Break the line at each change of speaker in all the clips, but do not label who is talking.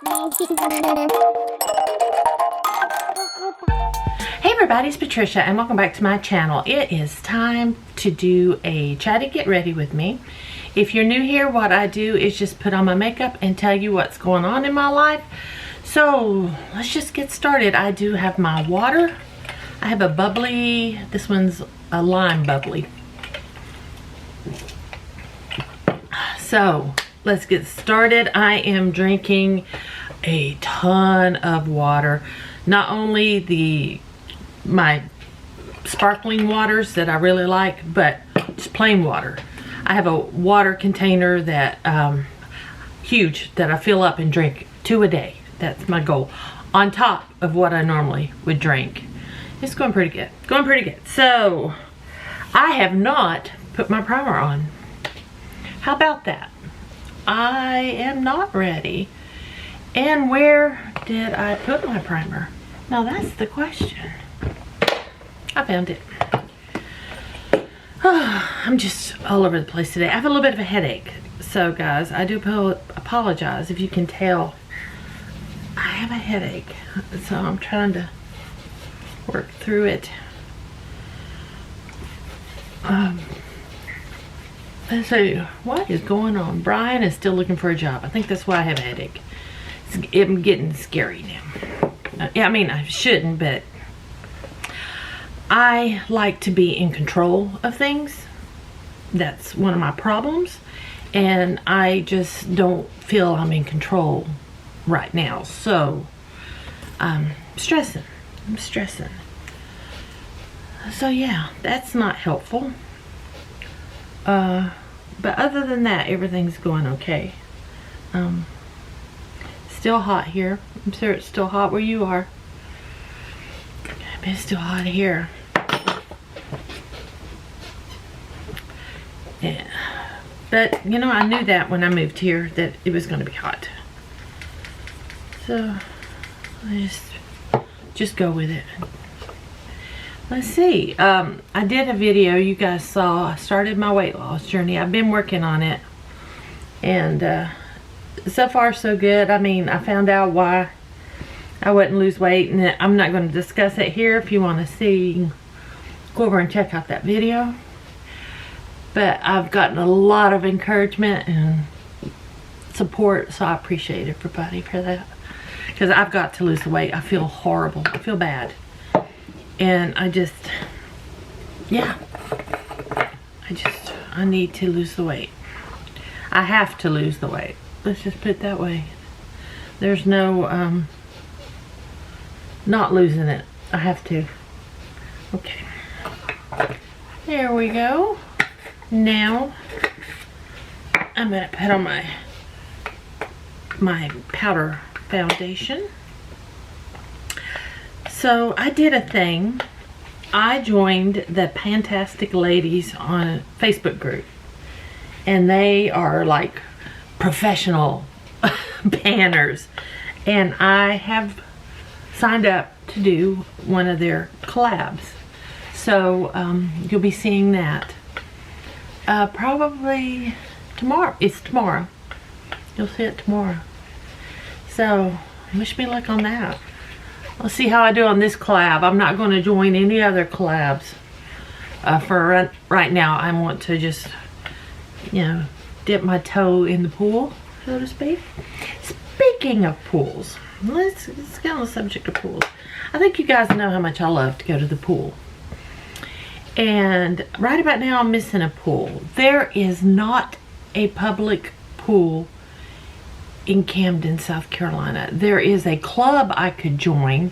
Hey everybody, it's Patricia and welcome back to my channel. It is time to do a Chatty Get Ready with me. If you're new here, what I do is just put on my makeup and tell you what's going on in my life. So let's just get started. I do have my water. I have a bubbly, this one's a lime bubbly. So let's get started. I am drinking a ton of water. Not only my sparkling waters that I really like, but just plain water. I have a water container that huge that I fill up and drink 2 a day. That's my goal, on top of what I normally would drink. It's going pretty good. Going pretty good. So I have not put my primer on. How about that? I am not ready. And where did I put my primer? Now that's the question. I found it. Oh, I'm just all over the place today. I have a little bit of a headache. So guys, I do apologize if you can tell. I have a headache. So I'm trying to work through it. Let's see, what is going on? Brian is still looking for a job. I think that's why I have a headache. I'm getting scary now. Yeah, I mean, I shouldn't, but I like to be in control of things. That's one of my problems. And I just don't feel I'm in control right now. So, I'm stressing. I'm stressing. So yeah, that's not helpful. But other than that, everything's going okay. Still hot here. I'm sure it's still hot where you are. It's still hot here. Yeah. But, you know, I knew that when I moved here, that it was going to be hot. So, I just go with it. Let's see. I did a video you guys saw. I started my weight loss journey. I've been working on it. And so far so good. I mean, I found out why I wouldn't lose weight. And I'm not going to discuss it here. If you want to see, go over and check out that video. But I've gotten a lot of encouragement and support. So I appreciate everybody for that. Because I've got to lose the weight. I feel horrible. I feel bad. And I just, yeah, I need to lose the weight. I have to lose the weight. Let's just put it that way. There's no, not losing it. I have to. Okay. There we go. Now, I'm going to put on my powder foundation. So I did a thing. I joined the Fantastic Ladies on a Facebook group. And they are like professional banners. And I have signed up to do one of their collabs. So you'll be seeing that. Probably tomorrow. It's tomorrow. You'll see it tomorrow. So wish me luck on that. I'll see how I do on this collab. I'm not going to join any other collabs for right now. I want to just, you know, dip my toe in the pool, so to speak. Speaking of pools, let's get on the subject of pools. I think you guys know how much I love to go to the pool. And right about now, I'm missing a pool. There is not a public pool in Camden, South Carolina. There is a club I could join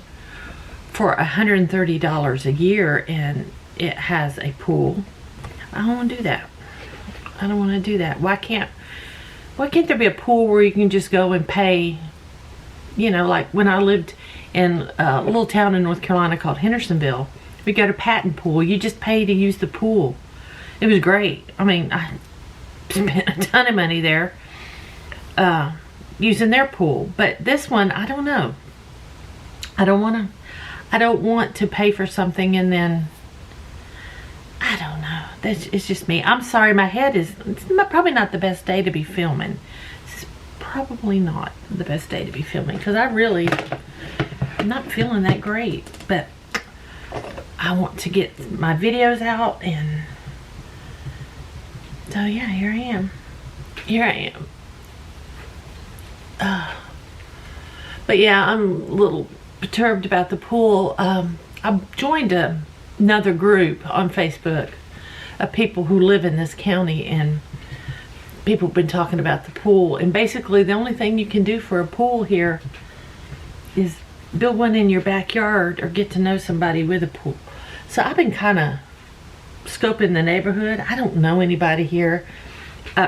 for $130 a year, and it has a pool. I don't want to do that. I don't want to do that. Why can't there be a pool where you can just go and pay? You know, like when I lived in a little town in North Carolina called Hendersonville, we go to Patton Pool. You just pay to use the pool. It was great. I mean, I spent a ton of money there. Using their pool, but this one, I don't know. I don't want to pay for something and then I don't know. It's just me. I'm sorry, my head is, it's probably not the best day to be filming. This is probably not the best day to be filming because I really am not feeling that great, but I want to get my videos out, and so yeah, here I am. But yeah, I'm a little perturbed about the pool. I joined another group on Facebook of people who live in this county, and people have been talking about the pool, and basically the only thing you can do for a pool here is build one in your backyard or get to know somebody with a pool. So I've been kind of scoping the neighborhood. I don't know anybody here.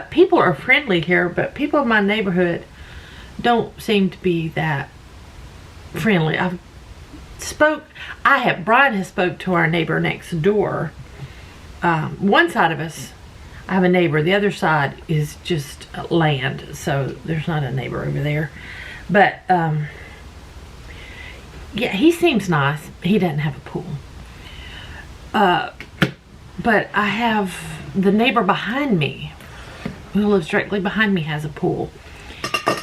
People are friendly here, but people in my neighborhood don't seem to be that friendly. Brian has spoke to our neighbor next door. One side of us, I have a neighbor. The other side is just land, so there's not a neighbor over there. But yeah, he seems nice. He doesn't have a pool. But I have the neighbor behind me, who lives directly behind me, has a pool.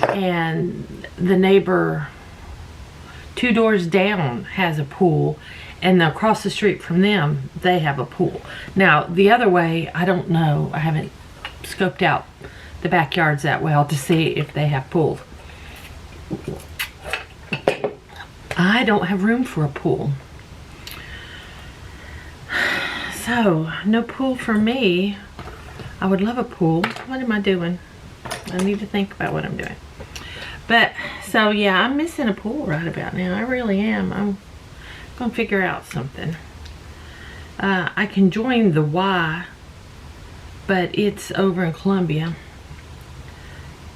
And the neighbor 2 doors down has a pool. And across the street from them, they have a pool. Now, the other way, I don't know. I haven't scoped out the backyards that well to see if they have pools. I don't have room for a pool. So, no pool for me. I would love a pool. What am I doing? I need to think about what I'm doing. But, so yeah, I'm missing a pool right about now. I really am. I'm gonna figure out something. I can join the Y, but it's over in Columbia.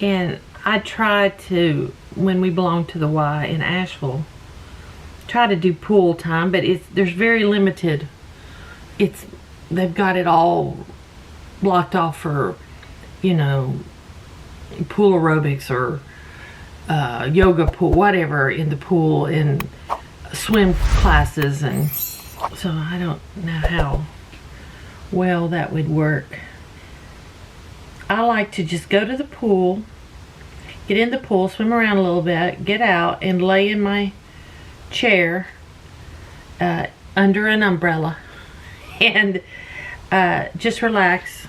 And I tried to, when we belonged to the Y in Asheville, try to do pool time, but there's very limited. They've got it all blocked off for, you know, pool aerobics or yoga pool, whatever in the pool, and swim classes, and so I don't know how well that would work. I like to just go to the pool, get in the pool, swim around a little bit, get out, and lay in my chair under an umbrella and just relax,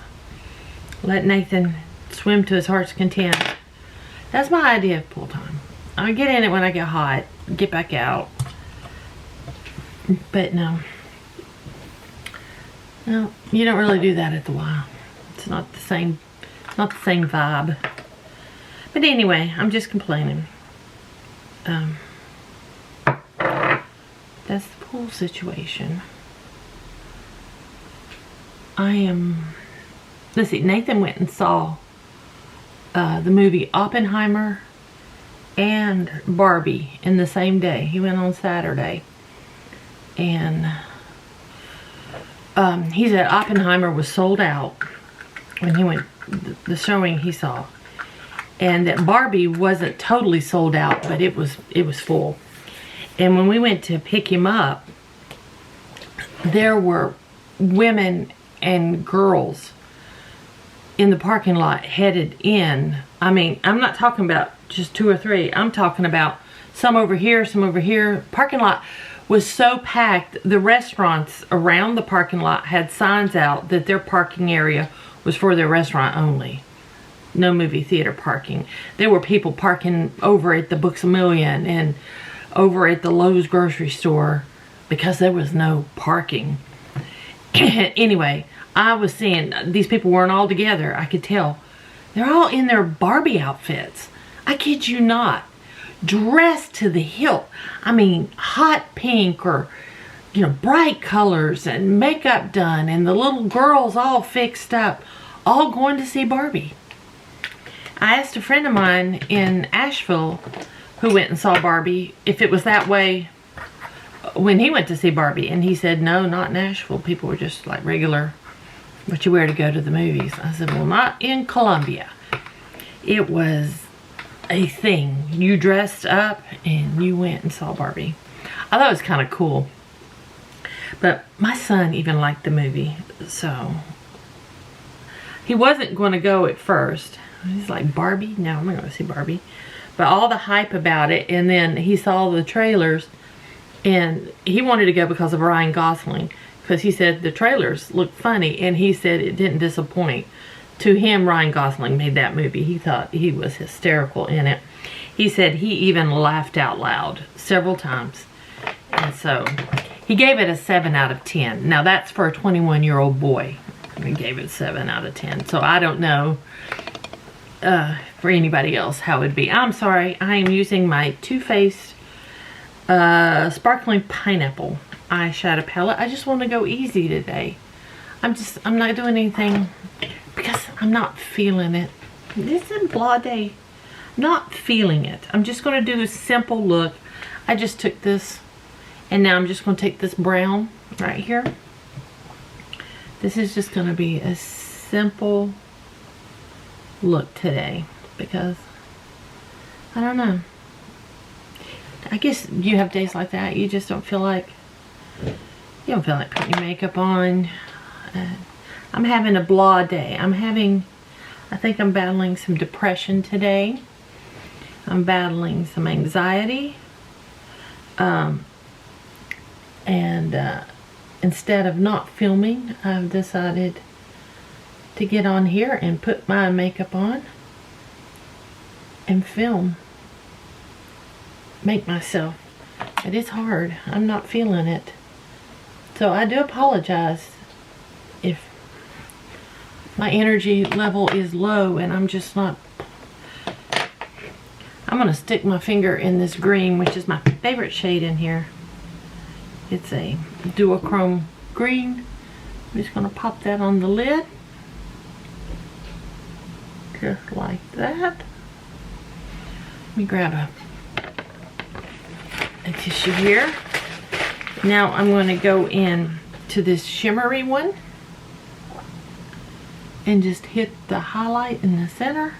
let Nathan swim to his heart's content. That's my idea of pool time. I get in it when I get hot, get back out. But no, you don't really do that at the Y. It's not the same vibe. But anyway, I'm just complaining. That's the pool situation. Let's see, Nathan went and saw the movie Oppenheimer and Barbie in the same day. He went on Saturday. And he said Oppenheimer was sold out when he went, the showing he saw. And that Barbie wasn't totally sold out, but it was full. And when we went to pick him up, there were women and girls in the parking lot headed in. I mean, I'm not talking about just 2 or 3. I'm talking about some over here, some over here. Parking lot was so packed. The restaurants around the parking lot had signs out that their parking area was for their restaurant only. No movie theater parking. There were people parking over at the Books A Million and over at the Lowe's grocery store because there was no parking. Anyway, I was seeing these people weren't all together. I could tell. They're all in their Barbie outfits. I kid you not. Dressed to the hilt. I mean, hot pink or, you know, bright colors and makeup done, and the little girls all fixed up, all going to see Barbie. I asked a friend of mine in Asheville who went and saw Barbie if it was that way when he went to see Barbie, and he said no, not in Asheville. People were just like regular what you wear to go to the movies. I said, well, not in Columbia. It was a thing. You dressed up and you went and saw Barbie. I thought it was kind of cool. But my son even liked the movie, so he wasn't going to go at first. He's like Barbie. No, I'm not going to see Barbie. But all the hype about it, and then he saw the trailers, and he wanted to go because of Ryan Gosling, because he said the trailers looked funny, and he said it didn't disappoint. To him, Ryan Gosling made that movie. He thought he was hysterical in it. He said he even laughed out loud several times. And so he gave it a 7 out of 10. Now that's for a 21-year-old boy. He gave it 7 out of 10. So I don't know for anybody else how it would be. I'm sorry. I am using my Too Faced Sparkling Pineapple eyeshadow palette. I just want to go easy today. I'm not doing anything because I'm not feeling it. This is blah day. Not feeling it. I'm just going to do a simple look. I just took this, and now I'm just going to take this brown right here. This is just going to be a simple look today because I don't know. I guess you have days like that. You just don't feel like putting your makeup on. I'm having a blah day. I think I'm battling some depression today. I'm battling some anxiety. Instead of not filming, I've decided to get on here and put my makeup on and film. Make myself. It is hard. I'm not feeling it. So I do apologize if my energy level is low and I'm just not. I'm going to stick my finger in this green, which is my favorite shade in here. It's a duochrome green. I'm just going to pop that on the lid. Just like that. Let me grab a tissue here. Now I'm going to go in to this shimmery one and just hit the highlight in the center.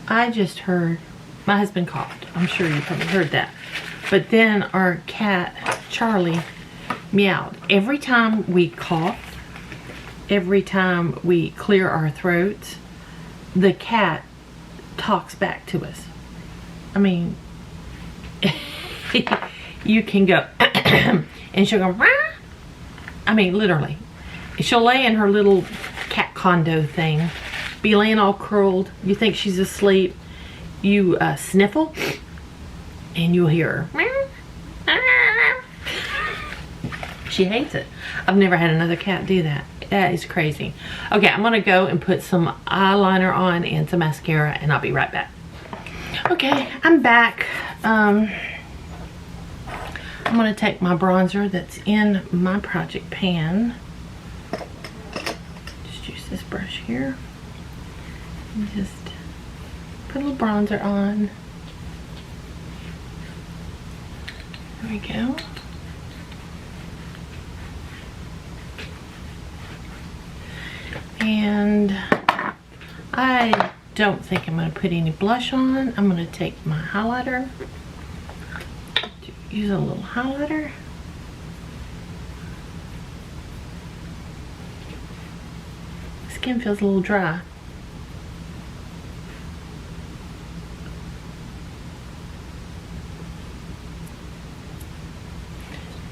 I just heard my husband coughed. I'm sure you probably heard that. But then our cat, Charlie, meowed. Every time we cough, every time we clear our throats, the cat talks back to us. I mean, you can go, and she'll go, rah! I mean, literally. She'll lay in her little cat condo thing, be laying all curled. You think she's asleep. You sniffle, and you'll hear her. She hates it. I've never had another cat do that. That is crazy. Okay, I'm going to go and put some eyeliner on and some mascara, and I'll be right back. Okay, I'm back. I'm going to take my bronzer that's in my project pan. Just use this brush here. And just put a little bronzer on. There we go. And I don't think I'm going to put any blush on. I'm going to take my highlighter. Use a little highlighter. Skin feels a little dry.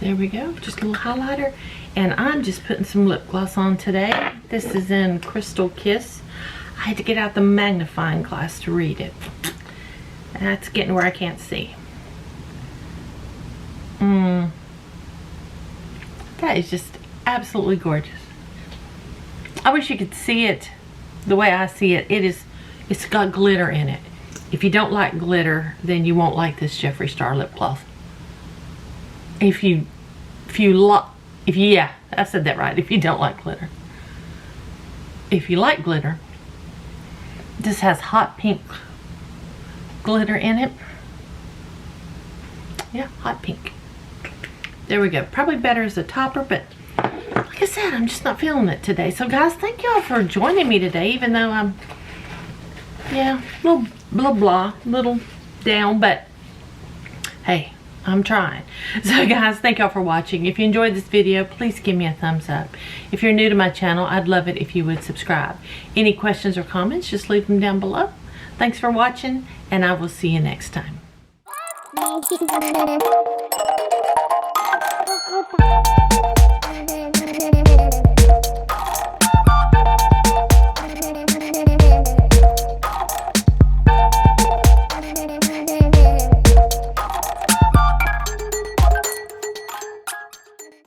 There we go, just a little highlighter. And I'm just putting some lip gloss on today. This is in Crystal Kiss. I had to get out the magnifying glass to read it. That's getting where I can't see. That is just absolutely gorgeous. I wish you could see it the way I see it. It's got glitter in it. If you don't like glitter, then you won't like this Jeffree Star lip gloss. Yeah, I said that right. If you don't like glitter. If you like glitter, this has hot pink glitter in it. Yeah, hot pink. There we go. Probably better as a topper, but like I said, I'm just not feeling it today. So guys, thank y'all for joining me today, even though I'm, yeah, a little blah, little down, but hey, I'm trying. So guys, thank y'all for watching. If you enjoyed this video, please give me a thumbs up. If you're new to my channel, I'd love it if you would subscribe. Any questions or comments, just leave them down below. Thanks for watching, and I will see you next time.